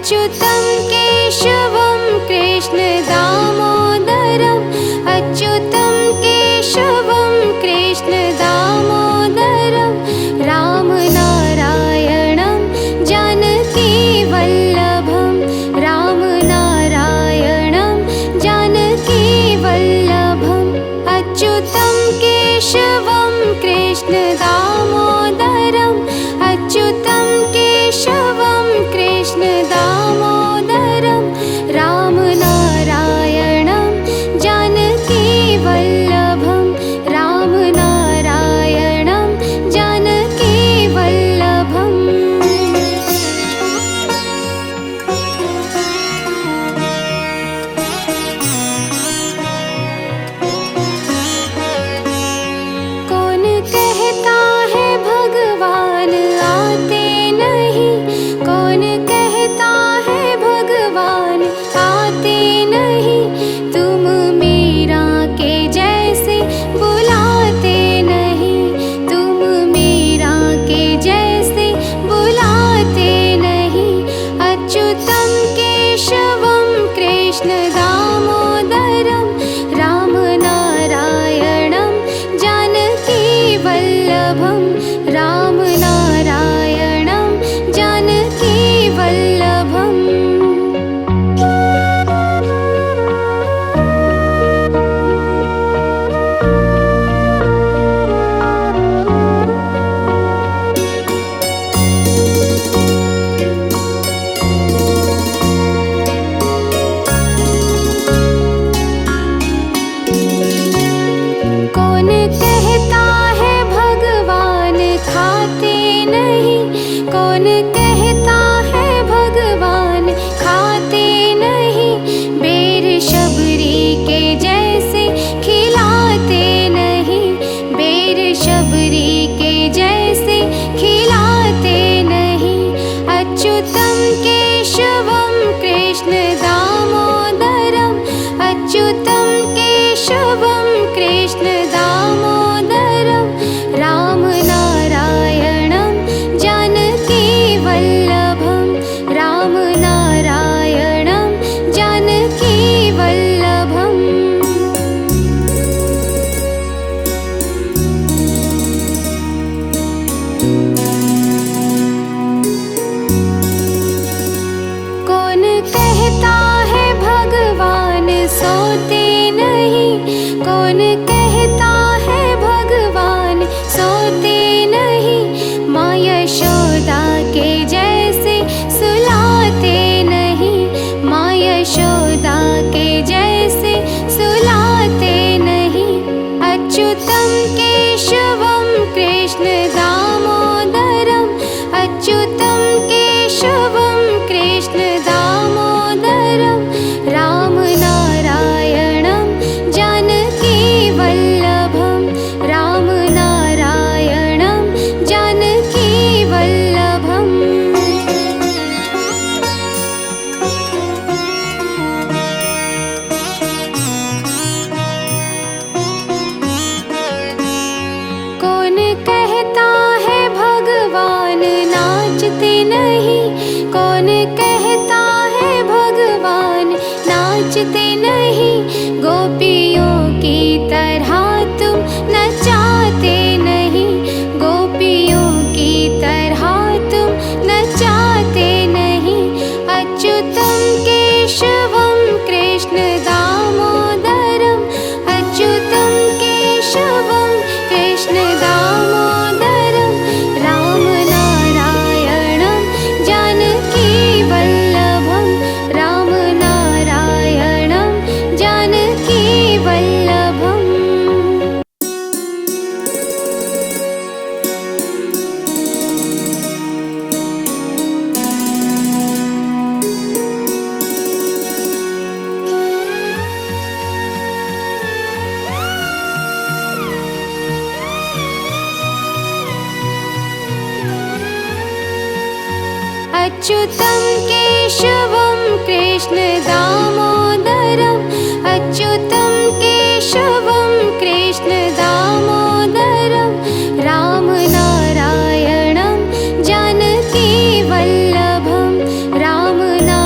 अच्युतं केशवं कृष्ण दामोदरम् अच्युतं केशवं कृष्ण दामोदरं रामनारायणं जानकीवल्लभं रामनारायणं जानकीवल्लभम् अच्युतं केशवं कृष्ण दामोदरम् अच्युतं केशवं कृष्ण दामोदरं रामनारायणं जानकीवल्लभं रामनारायणं जानकीवल्लभम् कौन कहता है भगवान आते नहीं कौन कहता है भगवान आते नहीं तुम मीरा के जैसे बुलाते नहीं तुम मीरा के जैसे बुलाते नहीं अच्युतं केशवं कृष्ण दामोदरं रामनारायणं जानकीवल्लभं रामनारायणं जानकीवल्लभम् कौन कहता है भगवान खाते नहीं कौन कहता है भगवान खाते नहीं बेर शबरी के जैसे खिलाते नहीं बेर शबरी के जैसे खिलाते नहीं अच्युतं केशवं कृष्ण दामोदरम् अच्युतं केशवं कृष्ण दामोदरं रामनारायणं जानकीवल्लभं रामनारायणं जानकीवल्लभम् कौन कहता है भगवान सोते नहीं कौन कहता है भगवान सोते नहीं माँ यशोदा के जैसे सुलाते नहीं माँ यशोदा के जैसे सुलाते नहीं अच्युतं केशवं कृष्ण दामोदरम् अच्युतं केशवं कृष्ण दामोदरं रामनारायणं जानकीवल्लभं रामनारायणं जानकीवल्लभम् कौन कहता है भगवान नाचते नहीं कौन कहता है भगवान नाचते नहीं गोपियों की तरह तुम नचाते नहीं गोपियों की तरह तुम नचाते नहीं अच्युतं केशवं कृष्ण दामोदरम् अच्युतं केशवं कृष्ण दामोदरं रामनारायणं जानकीवल्लभं रामनारायणं जानकीवल्लभम् अच्युतं केशवं कृष्ण दामोदरम् अच्युतं केशवं कृष्ण दामोदरं रामनारायणं जानकीवल्लभं रामनारायणं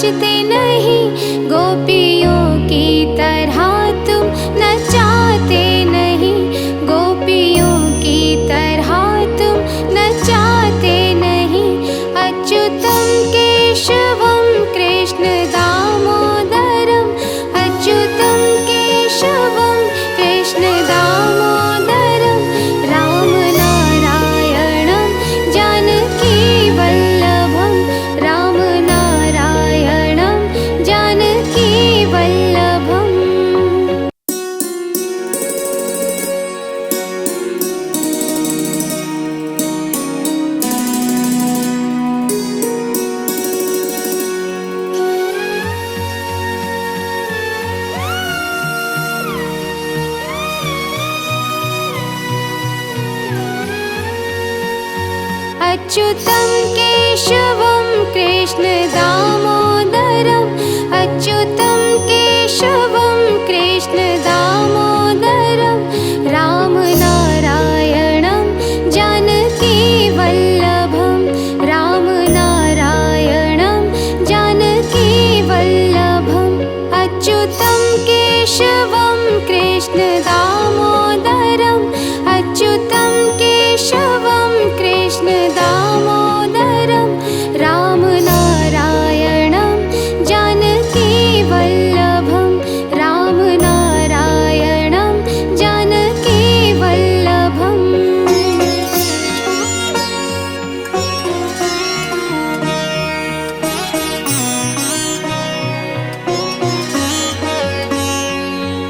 नाचते नहीं, गोपियों की तरह तुम नचाते नहीं, गोपियों की तरह तुम नचाते नहीं। अच्युतं केशवं कृष्ण दामोदरम्, अच्युतं केशवं कृष्ण दामोदरम्, राम नारायणं जानकी वल्लभं, राम नारायणं जानकी वल्लभम्। अच्युतं केशवं कृष्ण दामोदरम्, अच्युतं केशवं कृष्ण दामोदरम्, राम नारायणं जानकी वल्लभं, राम नारायणं जानकी वल्लभम्। अच्युतं केशवं कृष्ण दामोदरम्, अच्युतं केशवं कृष्ण दामोदरम्, राम नारायणं जानकी वल्लभं, राम नारायणं जानकी वल्लभम्।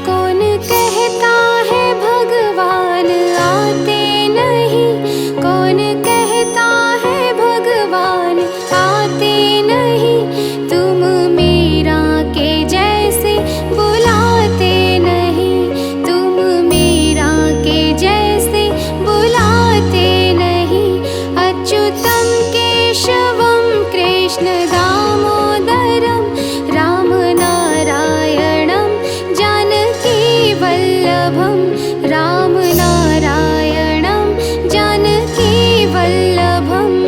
कौन कहता है भगवान आते नहीं, कौन कहता है भगवान आते नहीं, तुम मीरा के जैसे बुलाते नहीं, तुम मीरा के जैसे बुलाते नहीं। अच्युतं केशवं कृष्ण दामोदरम्, राम नारायणं जानकी वल्लभं, राम नारायणं जानकी वल्लभम्।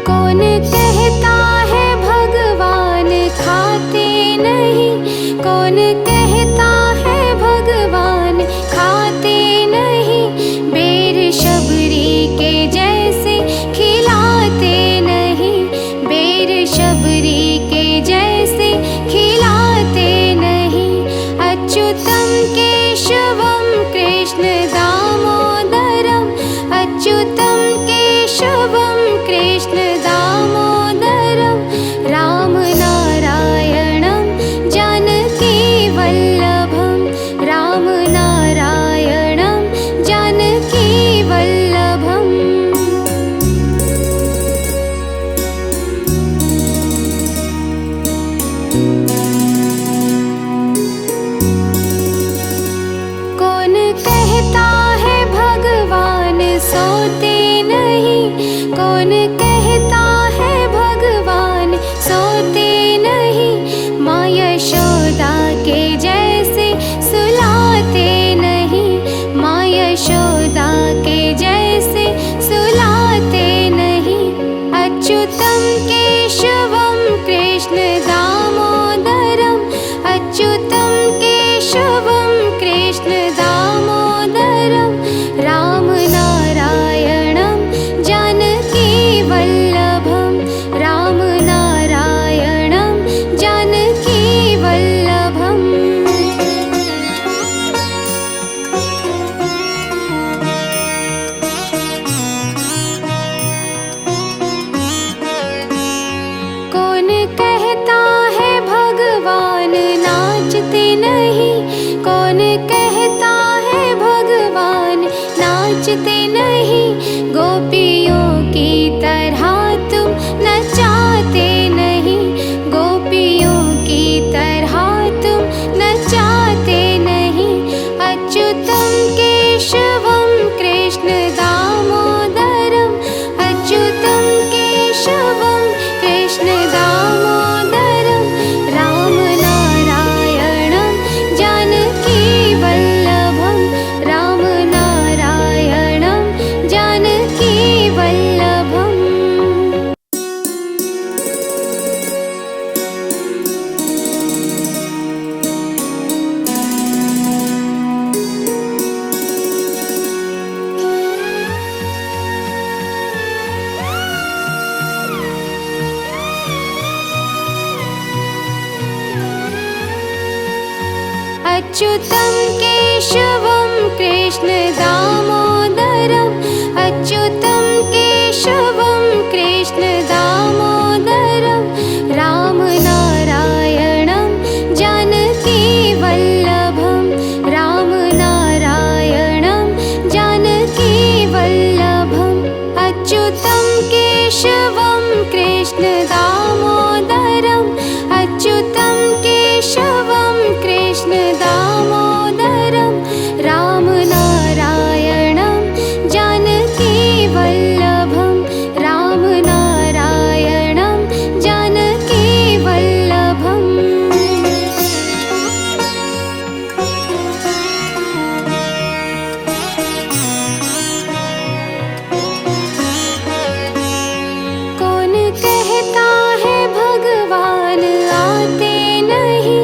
कौन कहता है भगवान खाते नहीं, कौन कहता है भगवान खाते नहीं, बेर शबरी के जैसे खिलाते नहीं, बेर शबरी के जैसे खिलाते नहीं। अच्युतं केशवं कृष्ण दामोदरम्, अच्युतं केशवं कृष्ण दामोदरम्, राम नारायणं जानकी वल्लभं, राम नारायणं जानकी वल्लभम्। कौन कहता है भगवान सोते नहीं, कौन कहता है भगवान सोते नहीं, माँ यशोदा के जैसे सुलाते नहीं, माँ यशोदा के जैसे सुलाते नहीं। अच्युतं केशवं कृष्ण दामोदरम्, अच्युतं केशवं कृष्ण दामोदरम्, राम नारायणं जानकी वल्लभं, राम नारायणं जानकी वल्लभम्। कौन कहता है भगवान नाचते नहीं, कौन कहता है भगवान नाचते नहीं, गोपियों की तरह तुम नचाते नहीं, गोपियों की तरह तुम नचाते नहीं। अच्युतं केशवं कृष्ण दामोदरम्, अच्युतं केशवं कृष्ण दामोदरम् अच्युतं केशवं कृष्ण दामोदरं रामनारायणं जानकी वल्लभं रामनारायणं जानकी वल्लभम् अच्युतं केशवं कृष्ण दामोदरम् अच्युतं केशवं कृष्ण दामोदरं रामनारायणं जानकी वल्लभं रामनारायणं जानकी वल्लभम् कौन कहता है भगवान आते नहीं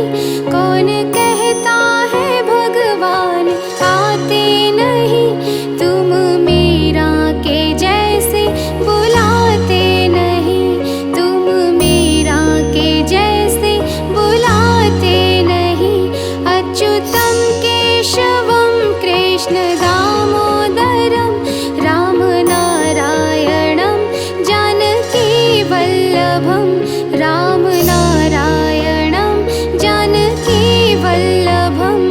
कौन कहता है भगवान आते नहीं तुम मीरा के जैसे बुलाते नहीं तुम मीरा के जैसे बुलाते नहीं अच्युतं केशवं कृष्ण दामोदरं रामनारायणं जानकी वल्लभं रामनारायणं जानकी वल्लभम्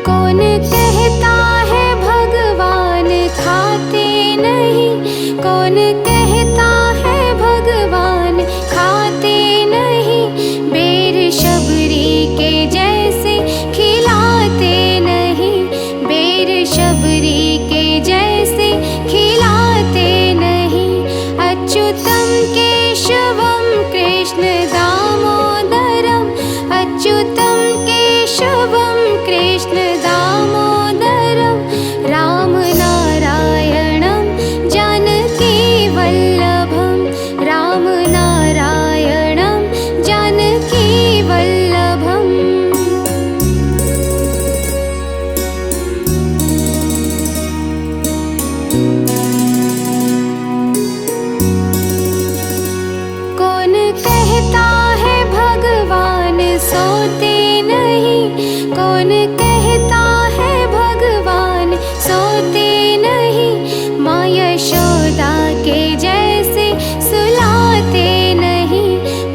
कौन कहता है भगवान खाते नहीं कौन कहता है भगवान खाते नहीं बेर शबरी के जैसे खिलाते नहीं बेर शबरी के जैसे खिलाते नहीं अच्युतं केशवं कृष्ण दामोदरम् अच्युतं केशवं कृष्ण दामोदरं रामनारायणं जानकी वल्लभं रामनारायणं जानकी वल्लभम् कौन कहता है भगवान सोते नहीं कौन कहता है भगवान सोते नहीं माँ यशोदा के जैसे सुलाते नहीं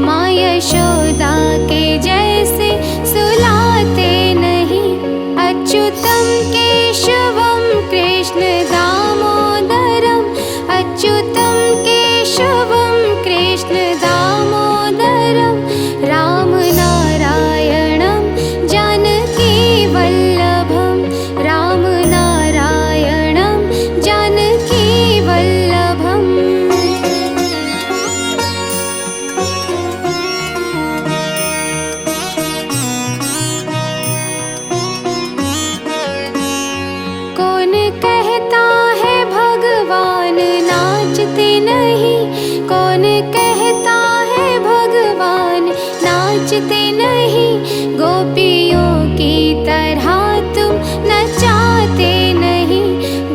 माँ यशोदा के जैसे सुलाते नहीं अच्युतं केशवं कृष्ण दामोदरम् अच्युतं केशवं कृष्ण दामोदरं रामनारायणं जानकी वल्लभं रामनारायणं जानकी वल्लभम् कौन कहता है भगवान नाचते नहीं कौन कहता है भगवान नाचते नहीं गोपियों की तरह तुम नचाते नहीं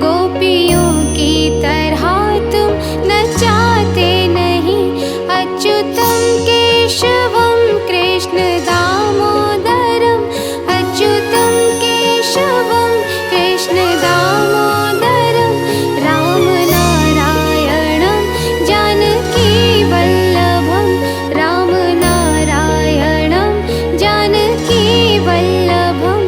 गोपियों की तरह तुम नचाते नहीं अच्युतं केशवं कृष्ण दामोदरम् अच्युतं केशवं कृष्ण दामोदरं रामनारायणं जानकी वल्लभं रामनारायणं जानकी वल्लभम्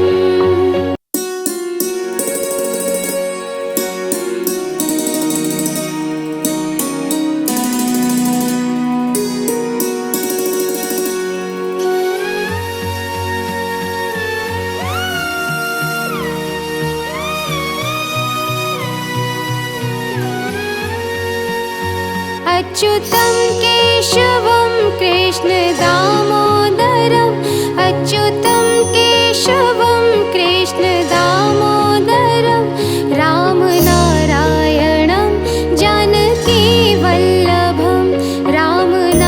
अच्युतं केशवं कृष्ण दामोदरम् अच्युतं केशवं कृष्ण दामोदरं रामनारायणं जानकी वल्लभं रामनारायणं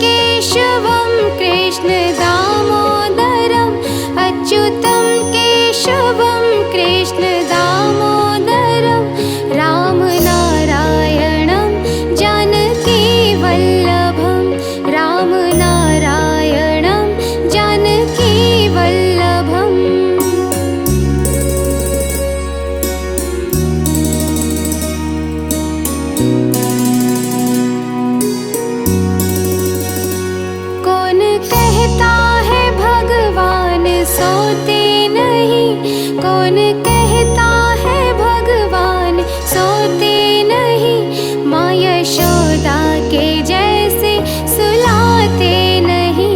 केशवं कृष्ण दामोदरम् अच्युतं केशवं कृष्ण दामोदरं राम नारायणं जानकी वल्लभं राम नारायणं जानकी वल्लभम् कौन कहता है भगवान सोते नहीं कौन कहता है भगवान सोते नहीं माँ यशोदा के जैसे सुलाते नहीं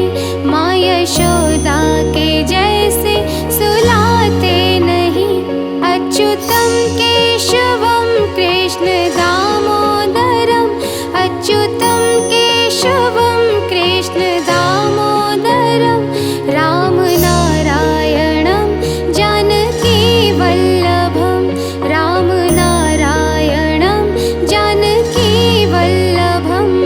माँ यशोदा के जैसे सुलाते नहीं अच्युतं केशवं कृष्ण दामोदरम् अच्युतं केशवं कृष्ण दामोदरं राम नारायणं जानकी वल्लभं राम नारायणं जानकी वल्लभम्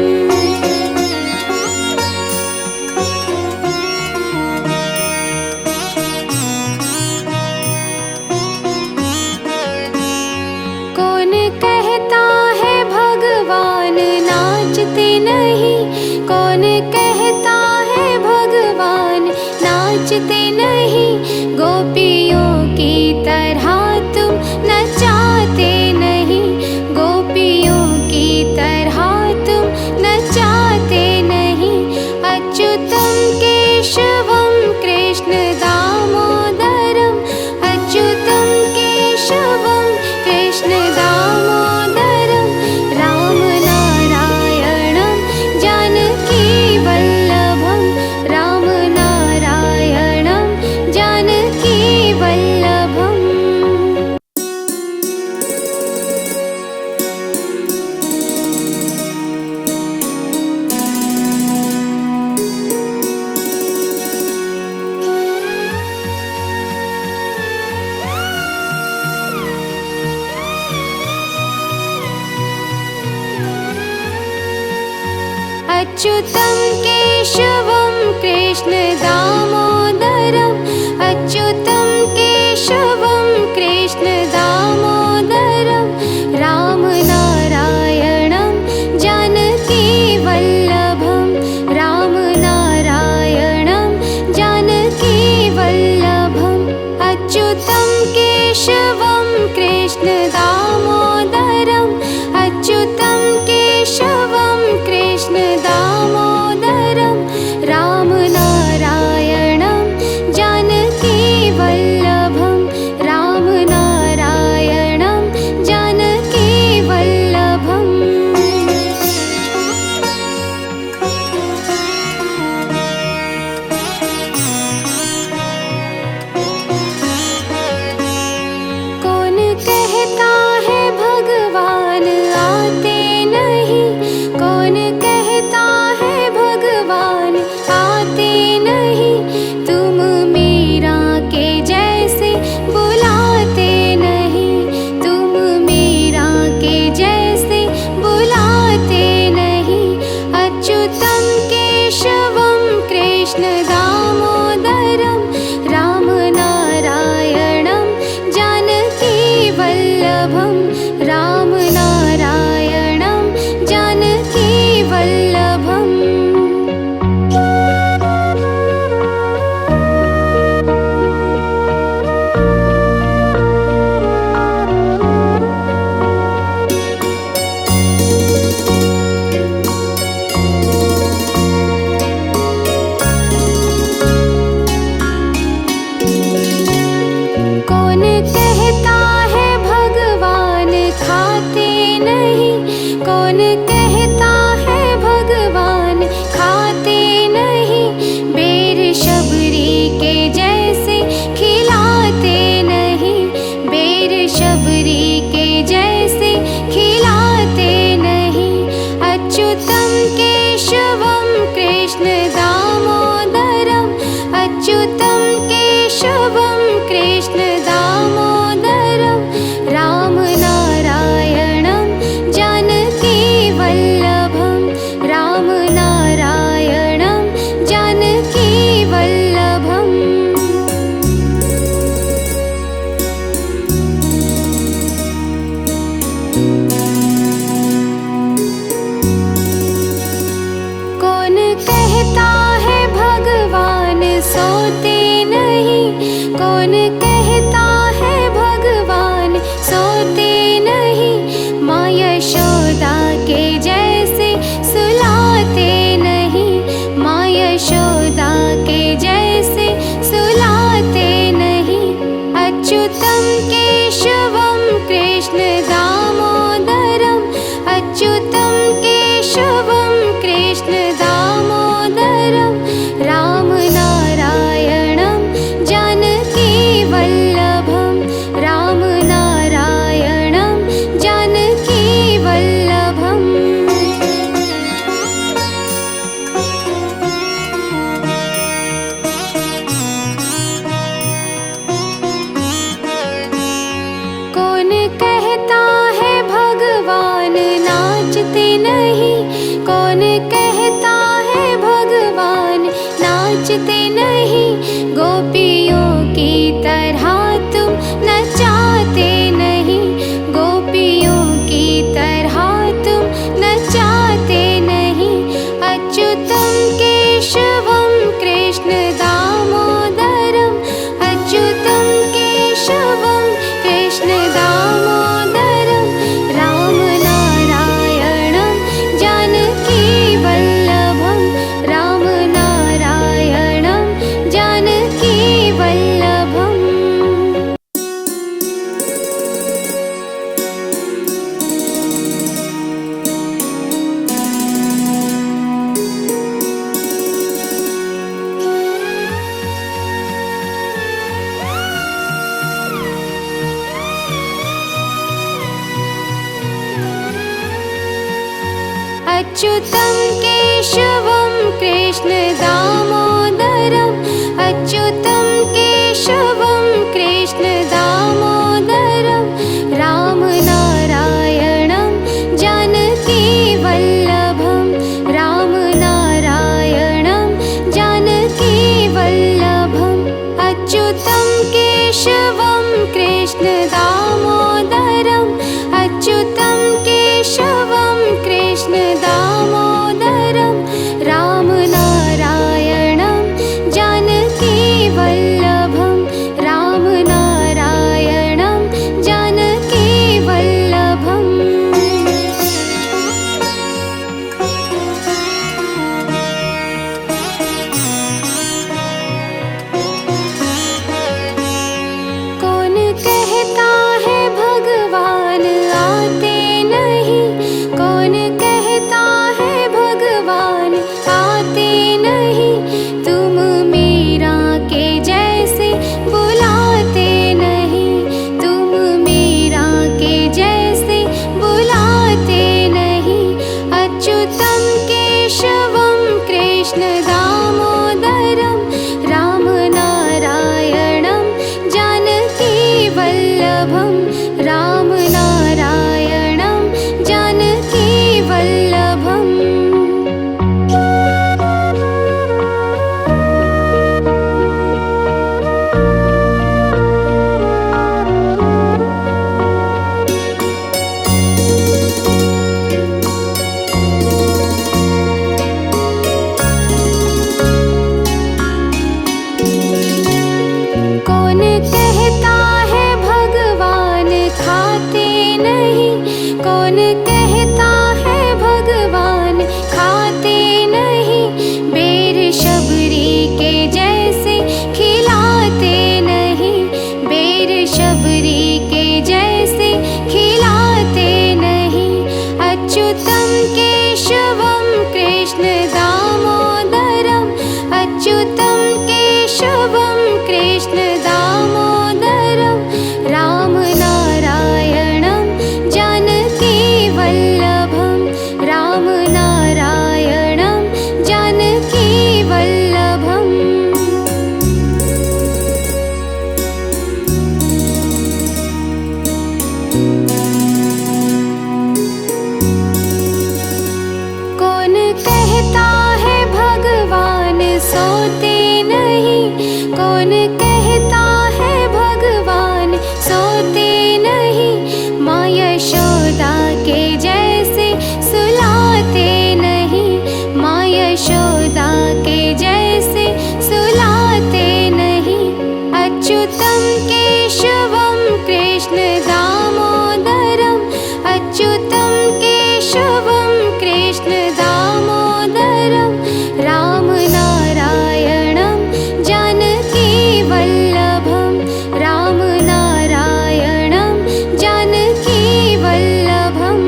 कौन कहता है भगवान नाचते नहीं कौन कहता है भगवान नाचते नहीं गोपियों की तरह तुम नचाते नहीं गोपियों की तरह तुम नचाते नहीं अच्युतं केशवं कृष्ण दामोदरम् अच्युतं केशवं कृष्ण दामोदरं राम नारायणं जानकी वल्लभं राम नारायणं जानकी वल्लभम् अच्युतं केशवं कृष्ण दामोदरम् अच्युतं केशवं कृष्ण दामोदरं राम नारायणं जानकी वल्लभं राम नारायणं जानकी वल्लभम् अच्युतं केशवं कृष्ण दामोदरम् अच्युतं केशवं कृष्ण दामोदरं राम नारायणं जानकी वल्लभं राम नारायणं जानकी वल्लभम् कौन कहता है भगवान आते नहीं कौन कहता है भगवान आते नहीं तुम मीरा के जैसे बुलाते नहीं तुम मीरा के जैसे बुलाते नहीं अच्युतं केशवं कृष्ण दामोदरं राम नारायणं जानकी वल्लभं राम नारायणं जानकी वल्लभम् कौन कहता है भगवान खाते नहीं कौन कहता है भगवान खाते नहीं बेर शबरी के जैसे खिलाते नहीं बेर शबरी के जैसे खिलाते नहीं अच्युतं केशवं कृष्ण दामोदरम् अच्युतं केशवं कृष्ण दामोदरं राम नारायणं जानकी वल्लभं राम नारायणं नाचते नहीं, गोपियों की तरह तुम नचाते नहीं, गोपियों की तरह तुम नचाते नहीं। अच्युतं केशवं कृष्ण दामोदरम्, अच्युतं केशवं कृष्ण दामोदरम्, राम नारायणं जानकी वल्लभं, राम नारायणं जानकी वल्लभम्। अच्युतं केशवं कृष्ण दामोदरम्, अच्युतं केशवं कृष्ण दामोदरम्, राम नारायणं जानकी वल्लभं, राम नारायणं जानकी वल्लभम्। अच्युतं केशवं कृष्ण दामोदरम्, अच्युतं केशवं कृष्ण दामोदरम्, राम नारायणं जानकी वल्लभं, राम नारायणं जानकी वल्लभम्। कौन कहता है भगवान आते नहीं, कौन कहता है भगवान आते नहीं, तुम मीरा के जैसे बुलाते नहीं, तुम मीरा के जैसे बुलाते नहीं। अच्युतं केशवं कृष्ण दामोदरम्, राम नारायणं जानकी वल्लभं, राम नारायणं जानकी वल्लभम्। कौन कहता है भगवान खाते नहीं, कौन कहता है भगवान खाते नहीं, बेर शबरी के जैसे खिलाते नहीं, बेर शबरी के जैसे खिलाते नहीं। अच्युतं केशवं कृष्ण दामोदरम्, अच्युतं केशवं कृष्ण दामोदरम्, राम नारायणं जानकी वल्लभं, राम नारायणं जानकी वल्लभम्। कौन कहता है भगवान सोते नहीं, कौन कहता है भगवान सोते नहीं, माँ यशोदा के जैसे सुलाते नहीं, माँ यशोदा के जैसे सुलाते नहीं। अच्युतं केशवं कृष्ण दामोदरम्, अच्युतं केशवं कृष्ण दामोदरम्, राम नारायणं जानकी वल्लभं, राम नारायणं जानकी वल्लभम्।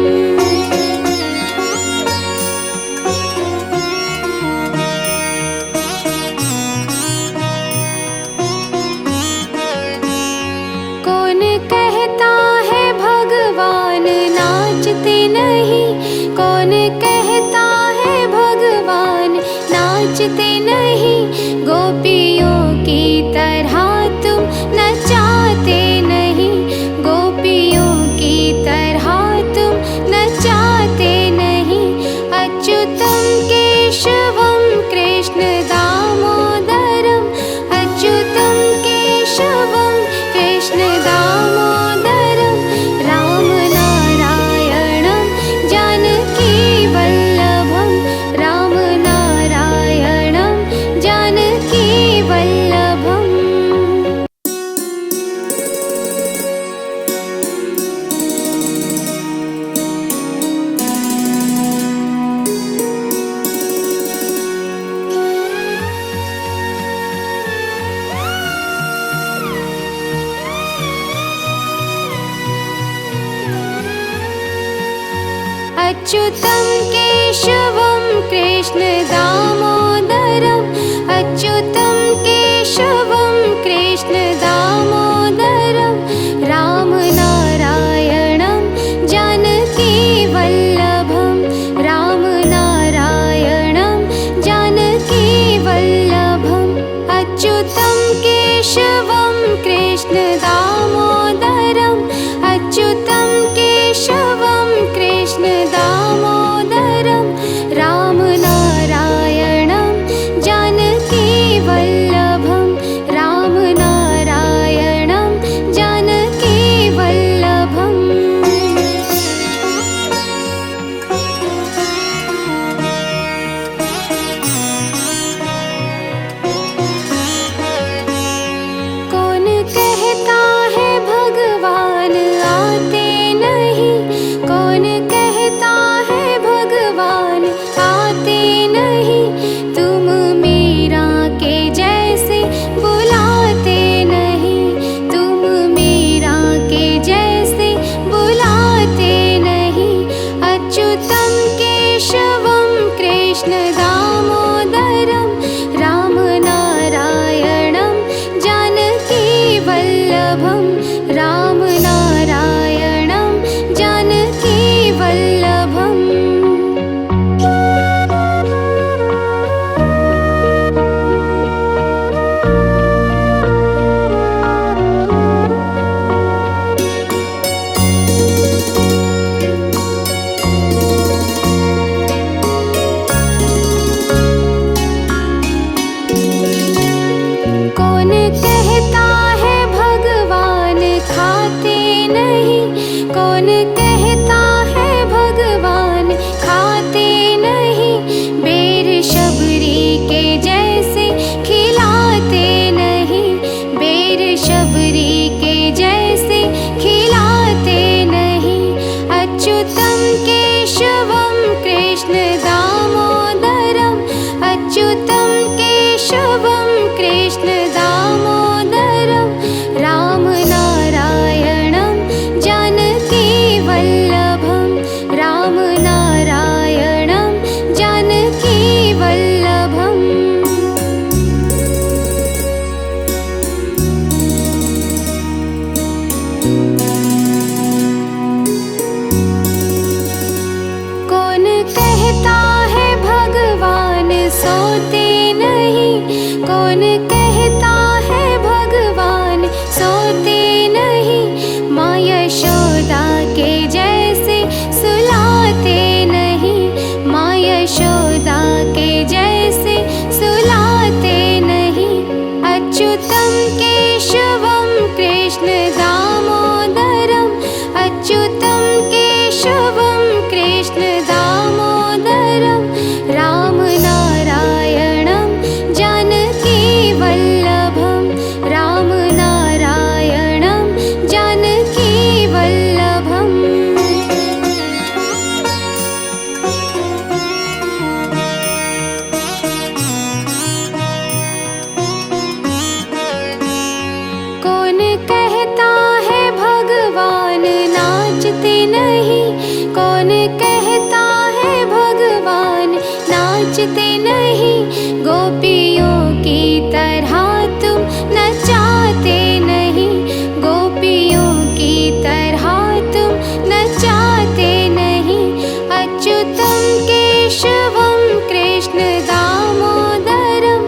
कौन कहता है भगवान नाचते नहीं, कौन कहता है भगवान नाचते नहीं, गोपियों की तरह तुम नचाते नहीं, गोपियों की तरह तुम नचाते नहीं। अच्युतं केशवं कृष्ण दामोदरम्, अच्युतं केशवं कृष्ण दामोदरम् अच्युतं केशवं कृष्ण दामोदरं राम नारायणं जानकी वल्लभं राम नारायणं जानकी वल्लभम् अच्युतं केशवं कृष्ण दामोदरम् अच्युतं केशवं कृष्ण दामोदरं राम नारायणं जानकी वल्लभं राम नारायणं जानकी वल्लभम् कौन कहता है भगवान आते नहीं कौन कहता है भगवान आते नहीं तुम मीरा के जैसे बुलाते नहीं तुम मीरा के जैसे बुलाते नहीं अच्युतं केशवं कृष्ण दामोदरं राम नारायणं जानकी वल्लभं राम नारायणं जानकी वल्लभम् कौन कहता है भगवान खाते नहीं कौन कहता है भगवान खाते नहीं बेर शबरी के जैसे खिलाते नहीं बेर शबरी के जैसे खिलाते नहीं अच्युतं केशवं कृष्ण दामोदरम् अच्युतं केशवं कृष्ण दामोदरं राम नारायणं जानकी वल्लभं राम नारायणं जानकी वल्लभम् कौन कहता है भगवान सोते नहीं कौन कहता है भगवान सोते नहीं माँ यशोदा के जैसे सुलाते नहीं माँ यशोदा के जैसे सुलाते नहीं अच्युतं केशवं कृष्ण दामोदरम् अच्युतं केशवं कृष्ण दामोदरं राम नारायणं जानकी वल्लभं राम नारायणं जानकी वल्लभम् कौन कहता है भगवान नाचते नहीं कौन कहता है भगवान नाचते नहीं गोपियों की तरह तुम नचाते नहीं गोपियों की तरह तुम नचाते नहीं अच्युतं केशवं कृष्ण दामोदरम्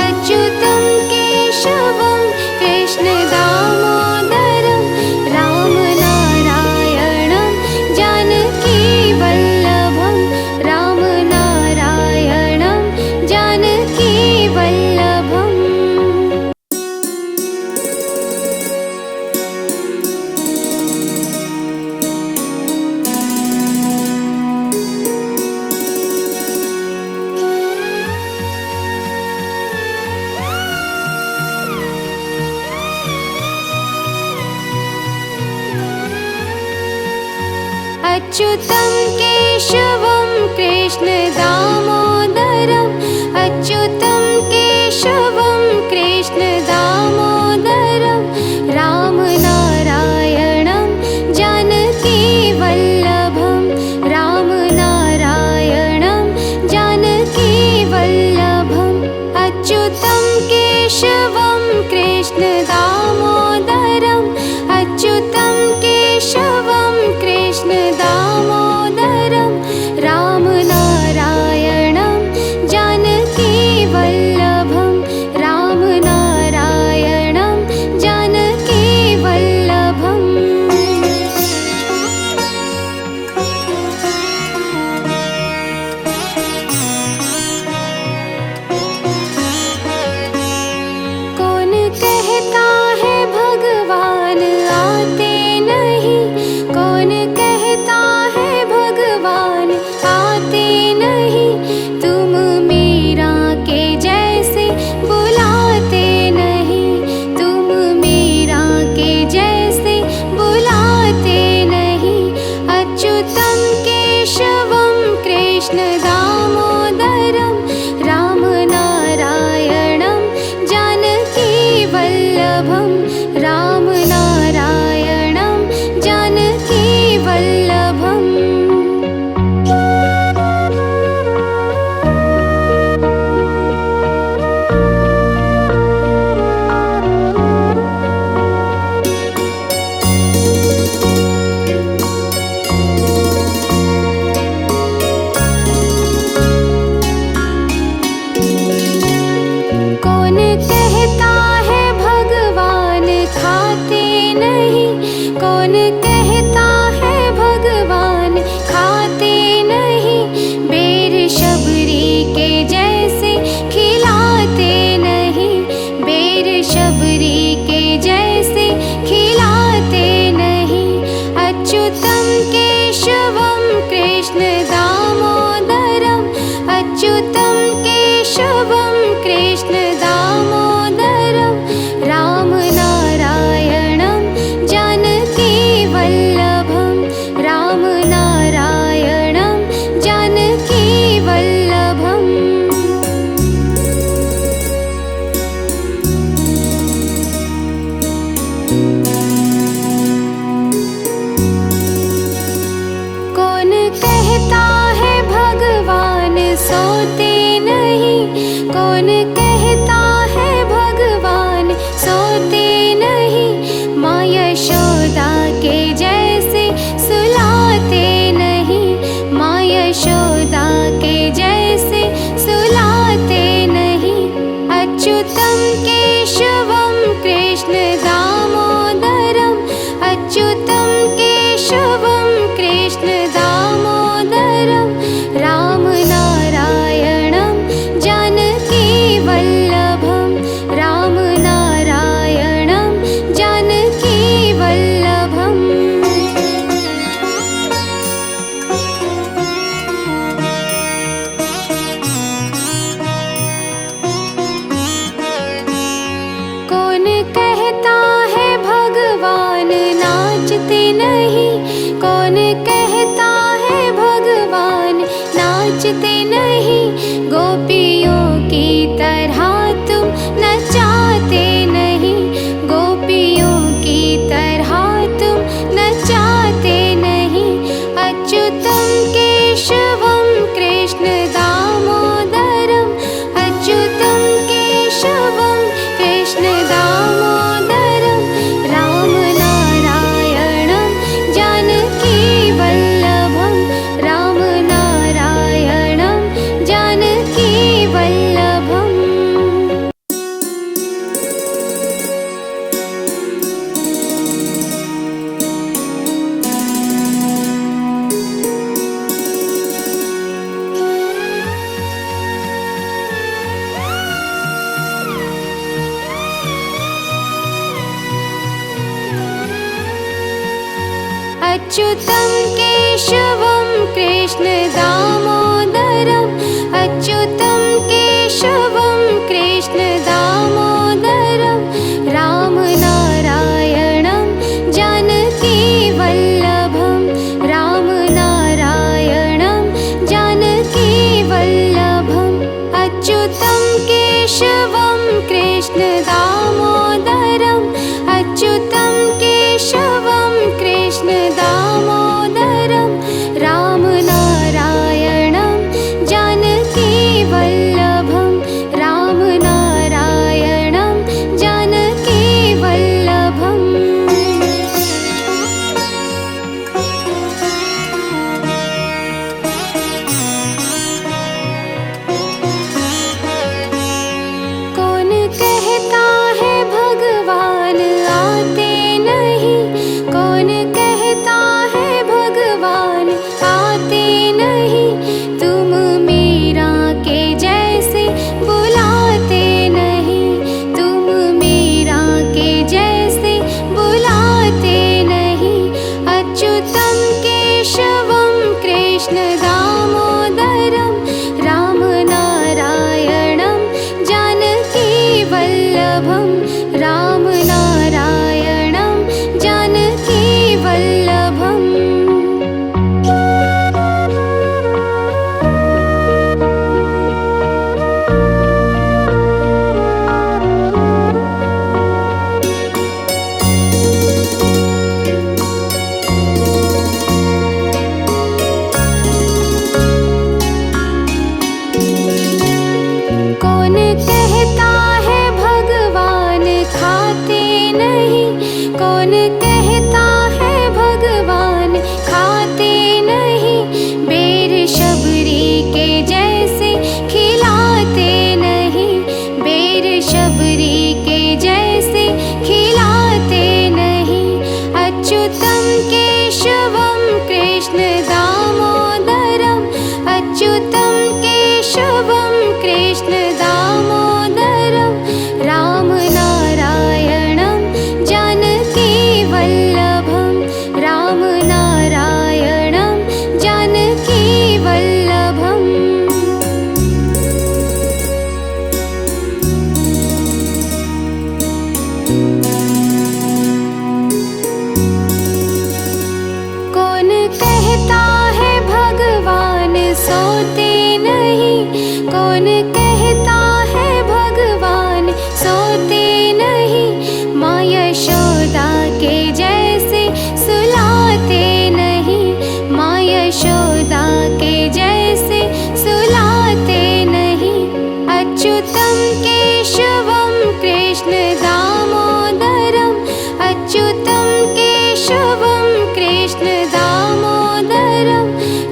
अच्युतं केशवं कृष्ण दामोदरं राम नारायणं जानकी वल्लभं राम नारायणं जानकी वल्लभम् अच्युतं केशवं कृष्ण दामोदरम् अच्युतं केशवं कृष्ण दामोदरं राम नारायणं जानकी वल्लभं राम नारायणं केशवं कृष्णदामोदरम् अच्युतं केशवं कृष्णदामोदरं रामनारायणं जानकीवल्लभं रामनारायणं जानकीवल्लभम् कौन कहता है भगवान आते नहीं, कौन कहता है भगवान आते नहीं, तुम मीरा के जैसे बुलाते नहीं, तुम मीरा के जैसे बुलाते नहीं। अच्युतं केशवं कृष्णदामोदरं रामनारायणं जानकीवल्लभं रामनारायणं जानकीवल्लभम् कौन कहता है भगवान खाते नहीं, कौन कहता है भगवान खाते नहीं, बेर शबरी के जैसे खिलाते नहीं, बेर शबरी के जैसे खिलाते नहीं। अच्युतं केशवं कृष्णदामोदरम् अच्युतं केशवं कृष्णदामोदरं रामनारायणं जानकीवल्लभं रामनारायणं जानकीवल्लभम् कौन कहता है भगवान सोते नहीं, कौन कहता है भगवान सोते नहीं, माँ यशोदा के जैसे सुलाते नहीं, माँ यशोदा के जैसे सुलाते नहीं। अच्युतं केशवं कृष्णदामोदरम् अच्युतं केशवं कृष्णदामोदरं रामनारायणं जानकीवल्लभं रामनारायणं जानकीवल्लभम् कौन कहता है भगवान नाचते नहीं, कौन कहता है भगवान नाचते नहीं, गोपियों की तरह तुम नचाते नहीं, गोपियों की तरह तुम नचाते नहीं। अच्युतं केशवं कृष्णदामोदरम् अच्युतं केशवं कृष्णदामोदरं रामनारायणं जानकीवल्लभं रामनारायणं जानकीवल्लभम् अच्युतं केशवं कृष्णदामोदरम् अच्युतं केशवं कृष्णदामोदरं रामनारायणं जानकीवल्लभं रामनारायणं जानकीवल्लभम् अच्युतं केशवं कृष्णदामोदरम् अच्युतं केशवं कृष्णदामोदरं रामनारायणं जानकीवल्लभं रामनारायणं कहता है भगवान आते नहीं, कौन कहता है भगवान आते नहीं, तुम मीरा के जैसे बुलाते नहीं, तुम मीरा के जैसे बुलाते नहीं। अच्युतम केशवम कृष्ण दामोदरम राम नारायणम जानकी वल्लभम, राम नारायणम जानकी वल्लभम। कौन कहता है भगवान खाते नहीं, कौन कहता है भगवान खाते नहीं, बेर शबरी के जैसे खिलाते नहीं, बेर शबरी के जैसे खिलाते नहीं। अच्युतम केशवम कृष्ण दामोदरम, अच्युतम केशवम कृष्ण दामोदरम राम नारायणम जानकी वल्लभम, राम नारायणम जानकी वल्लभम। कौन कहता है भगवान सोते नहीं, कौन कहता है भगवान सोते नहीं, माँ यशोदा के जैसे सुलाते नहीं, माँ यशोदा के जैसे सुलाते नहीं। अच्युतम केशवम कृष्ण दामोदरम, अच्युतम केशवम कृष्ण दामोदरम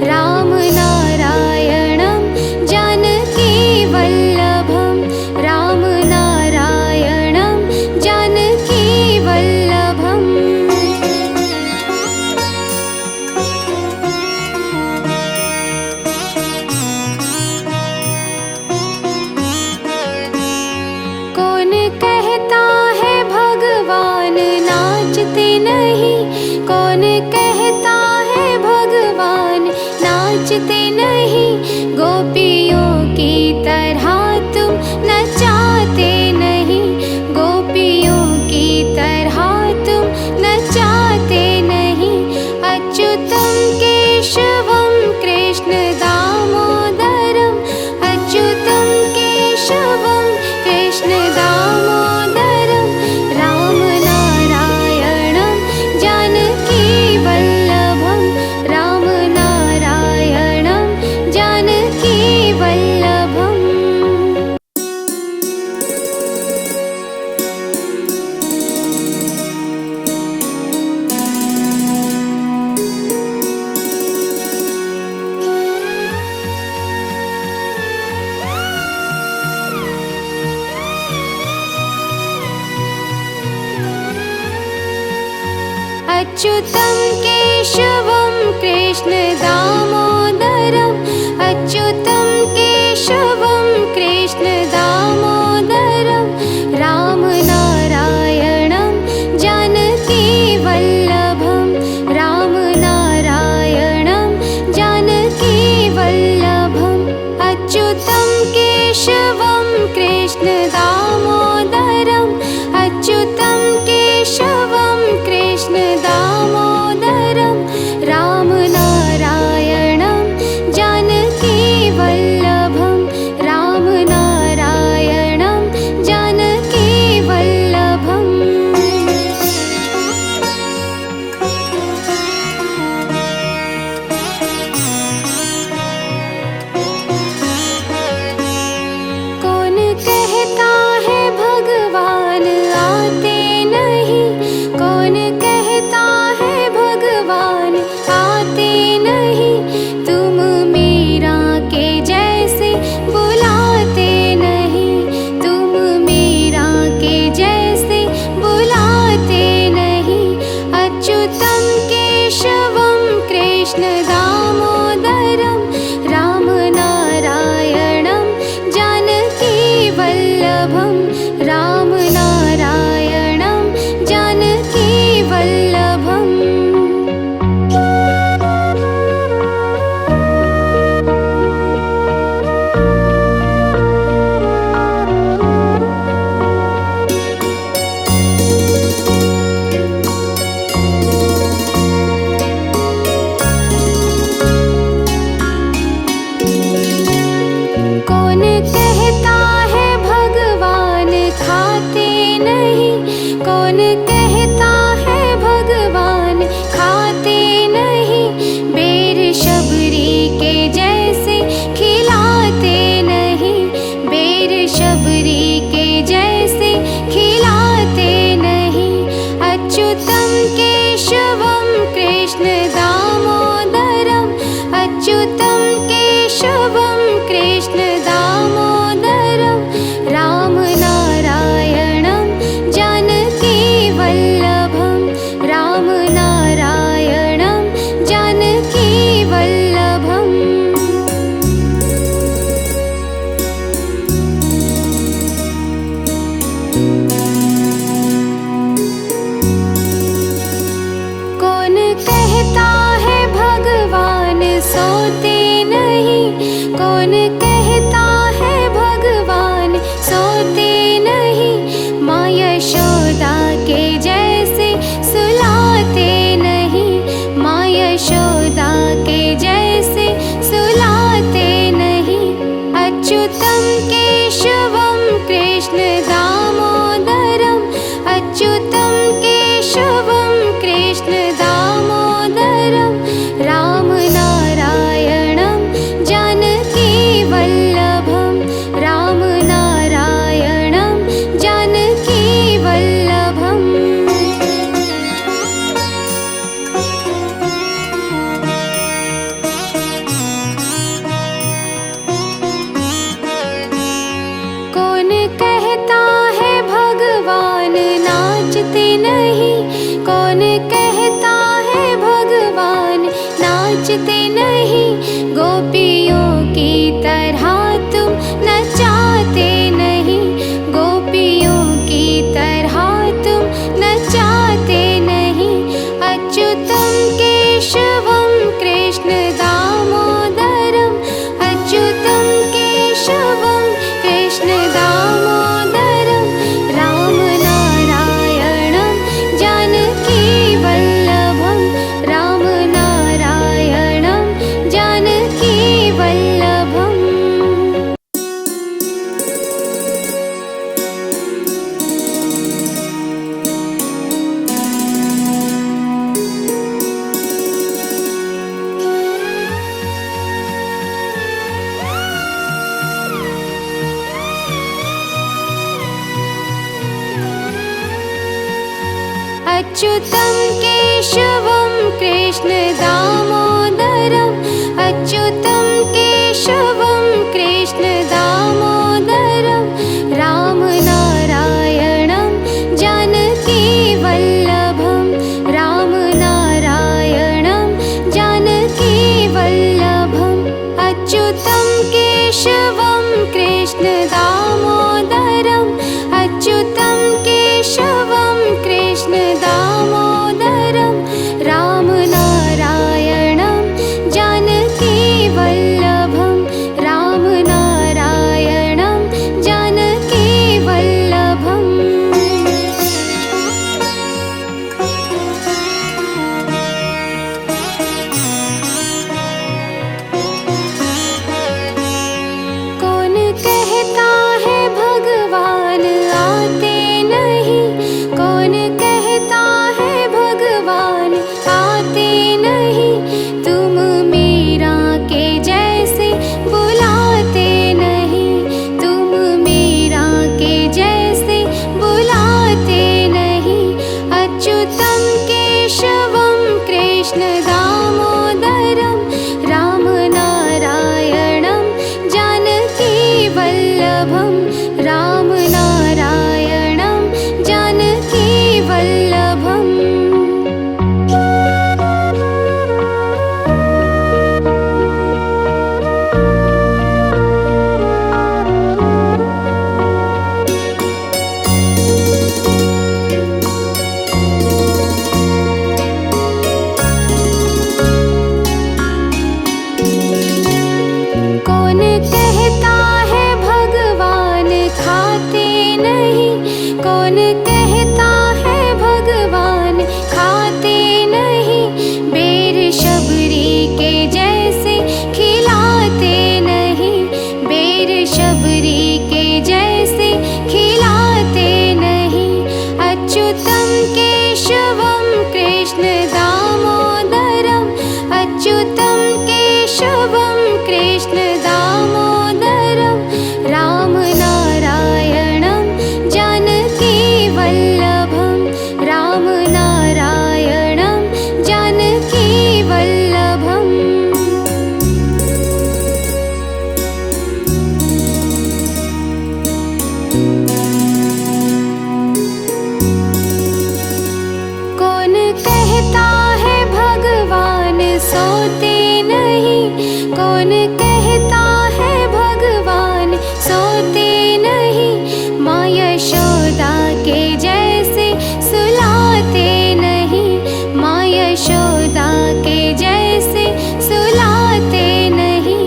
राम नारायणम जानकी वल्लभम, राम नारायणम जानकी वल्लभम। कौन कहता है भगवान नाचते नहीं, कौन कहता है भगवान नाचते नहीं, गोपियों की तरह तुम नचाते नहीं, गोपियों की तरह तुम नचाते नहीं। अच्युतम केशवम कृष्ण दामोदरम, अच्युतम केशवम कृष्ण दामोदरम राम नारायणम जानकी वल्लभम, राम नारायणम जानकी वल्लभम। अच्युतम केशवम कृष्ण दामोदरम, अच्युतम केशवम कृष्ण दामोदरम राम नारायणम जानकी वल्लभम, राम नारायणम जानकी वल्लभम। अच्युतम केशवम कृष्ण दामोदरम, अच्युतम केशवम कृष्ण दामोदरम राम नारायणम जानकी वल्लभम, राम नारायणम वल्लभं रामनारायणं जानकीवल्लभम्। कौन कहता है भगवान खाते नहीं, कौन कहता है भगवान खाते नहीं, बेर शबरी के जैसे खिलाते नहीं, बेर शबरी के जैसे खिलाते नहीं। अच्युतं केशवं कृष्ण दामोदरम्, अच्युतं केशवं कृष्ण दामोदरं रामनारायणं जानकीवल्लभं, रामनारायणं जानकीवल्लभम्। कौन कहता है भगवान सोते नहीं, कौन कहता है भगवान सोते नहीं, माँ यशोदा के जैसे सुलाते नहीं, माँ यशोदा के जैसे सुलाते नहीं। अच्युतं केशवं कृष्ण दामोदरम्, अच्युतं केशवं कृष्ण दामोदरं रामनारायणं जानकीवल्लभं, रामनारायणं जानकीवल्लभम्। कौन कहता है भगवान नाचते नहीं, कौन कहता है भगवान नाचते नहीं, गोपियों की तरह तुम नचाते नहीं, गोपियों की तरह तुम नचाते नहीं। अच्युतं केशवं कृष्ण दामोदरम्, अच्युतं केशवं कृष्ण दामोदरं रामनारायणं जानकीवल्लभं, रामनारायणं जानकीवल्लभम्। अच्युतं केशवं कृष्ण दामोदरम्, अच्युतं केशवं कृष्ण दामोदरं रामनारायणं जानकीवल्लभं, रामनारायणं जानकीवल्लभम्। अच्युतं केशवं कृष्ण दामोदरम्, अच्युतं केशवं कृष्ण दामोदरं रामनारायणं जानकीवल्लभं, रामनारायणं जानकीवल्लभम्। कृष्ण दामोदरम् अच्युतं केशवं कृष्ण दामोदरं रामनारायणं जानकीवल्लभं रामनारायणं जानकीवल्लभम् कौन कहता है भगवान सोते नहीं, कौन कहता है भगवान सोते नहीं, माँ यशोदा के जैसे सुलाते नहीं, माँ यशोदा के जैसे सुलाते नहीं।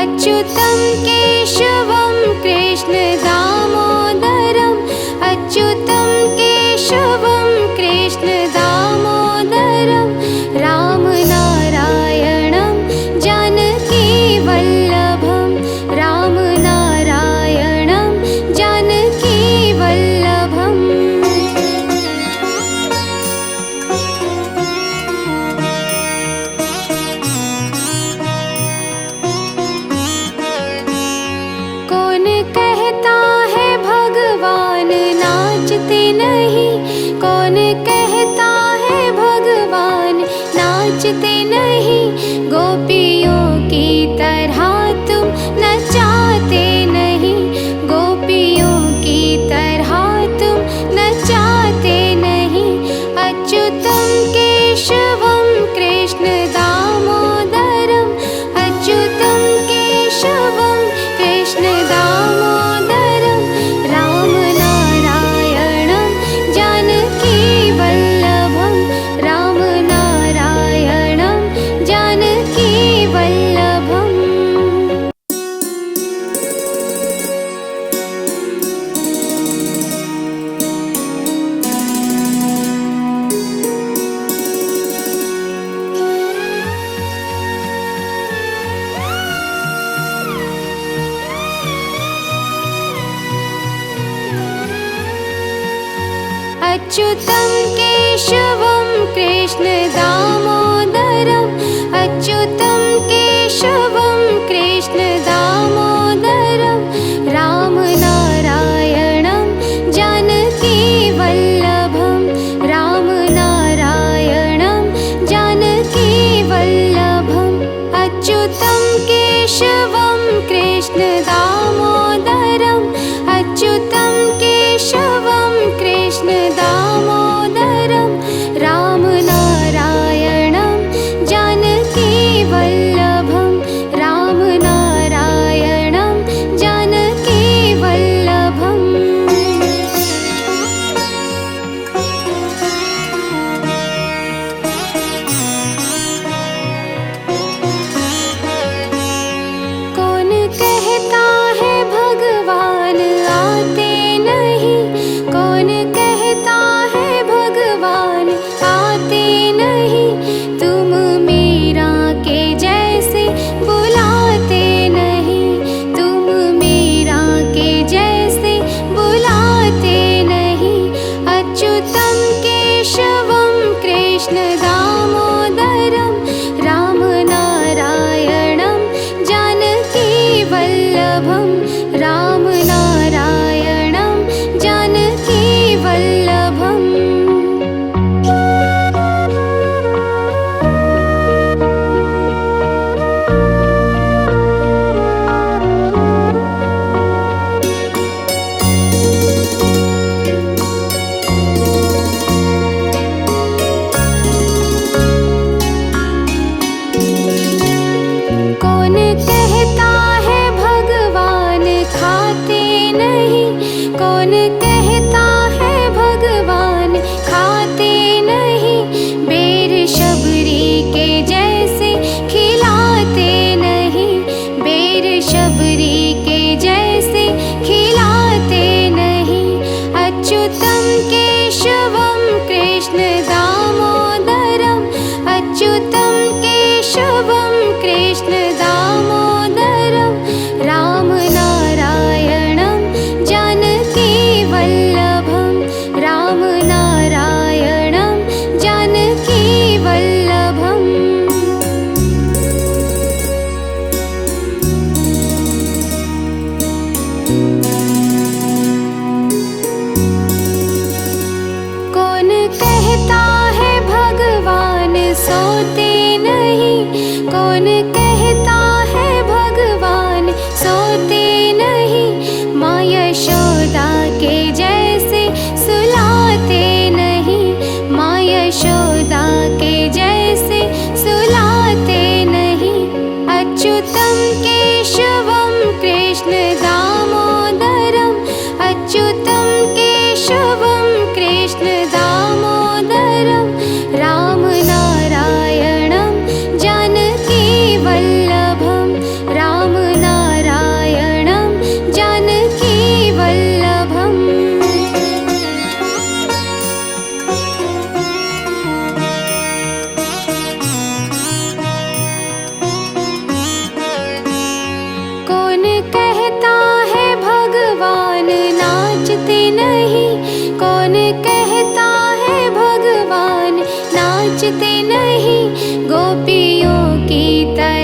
अच्युतं केशवं कृष्ण दामोदरम् अच्युतं केशवं कृष्ण दामोदरं रामनारायणं जानकीवल्लभं रामनारायणं जानकीवल्लभम् कौन कहता है भगवान नाचते नहीं, कौन कहता है भगवान नाचते नहीं, गोपियों की तरह तुम नचाते नहीं, गोपियों की तरह तुम नचाते नहीं। अच्युतं केशवं कृष्ण दामोदरम् अच्युतं केशवं कृष्ण दामोदरं रामनारायणं जानकीवल्लभं रामनारायणं जानकीवल्लभम्। अच्युतं केशवं कृष्ण दामोदरम् अच्युतं केशवं कृष्ण दामोदरं रामनारायणं जानकीवल्लभं रामनारायणं जानकीवल्लभम्। अच्युतं केशवं कृष्ण दामोदरम् अच्युतं केशवं कृष्ण दामोदरं रामनारायणं जानकीवल्लभं रामनारायणं जानकीवल्लभम्। कौन कहता कौन कहता है भगवान सोते नहीं, माँ यशोदा के जैसे सुलाते नहीं, माँ यशोदा के जैसे सुलाते नहीं। अच्युतं केशवं कृष्ण दामोदरम्, अच्युतं केशवं कृष्ण दामोदरम्, राम नारायणं जानकी वल्लभं, राम नारायणं जानकी वल्लभम्। कौन कहता है भगवान नाचते नहीं, कौन कहता है भगवान नाचते नहीं, गोपियों की तरह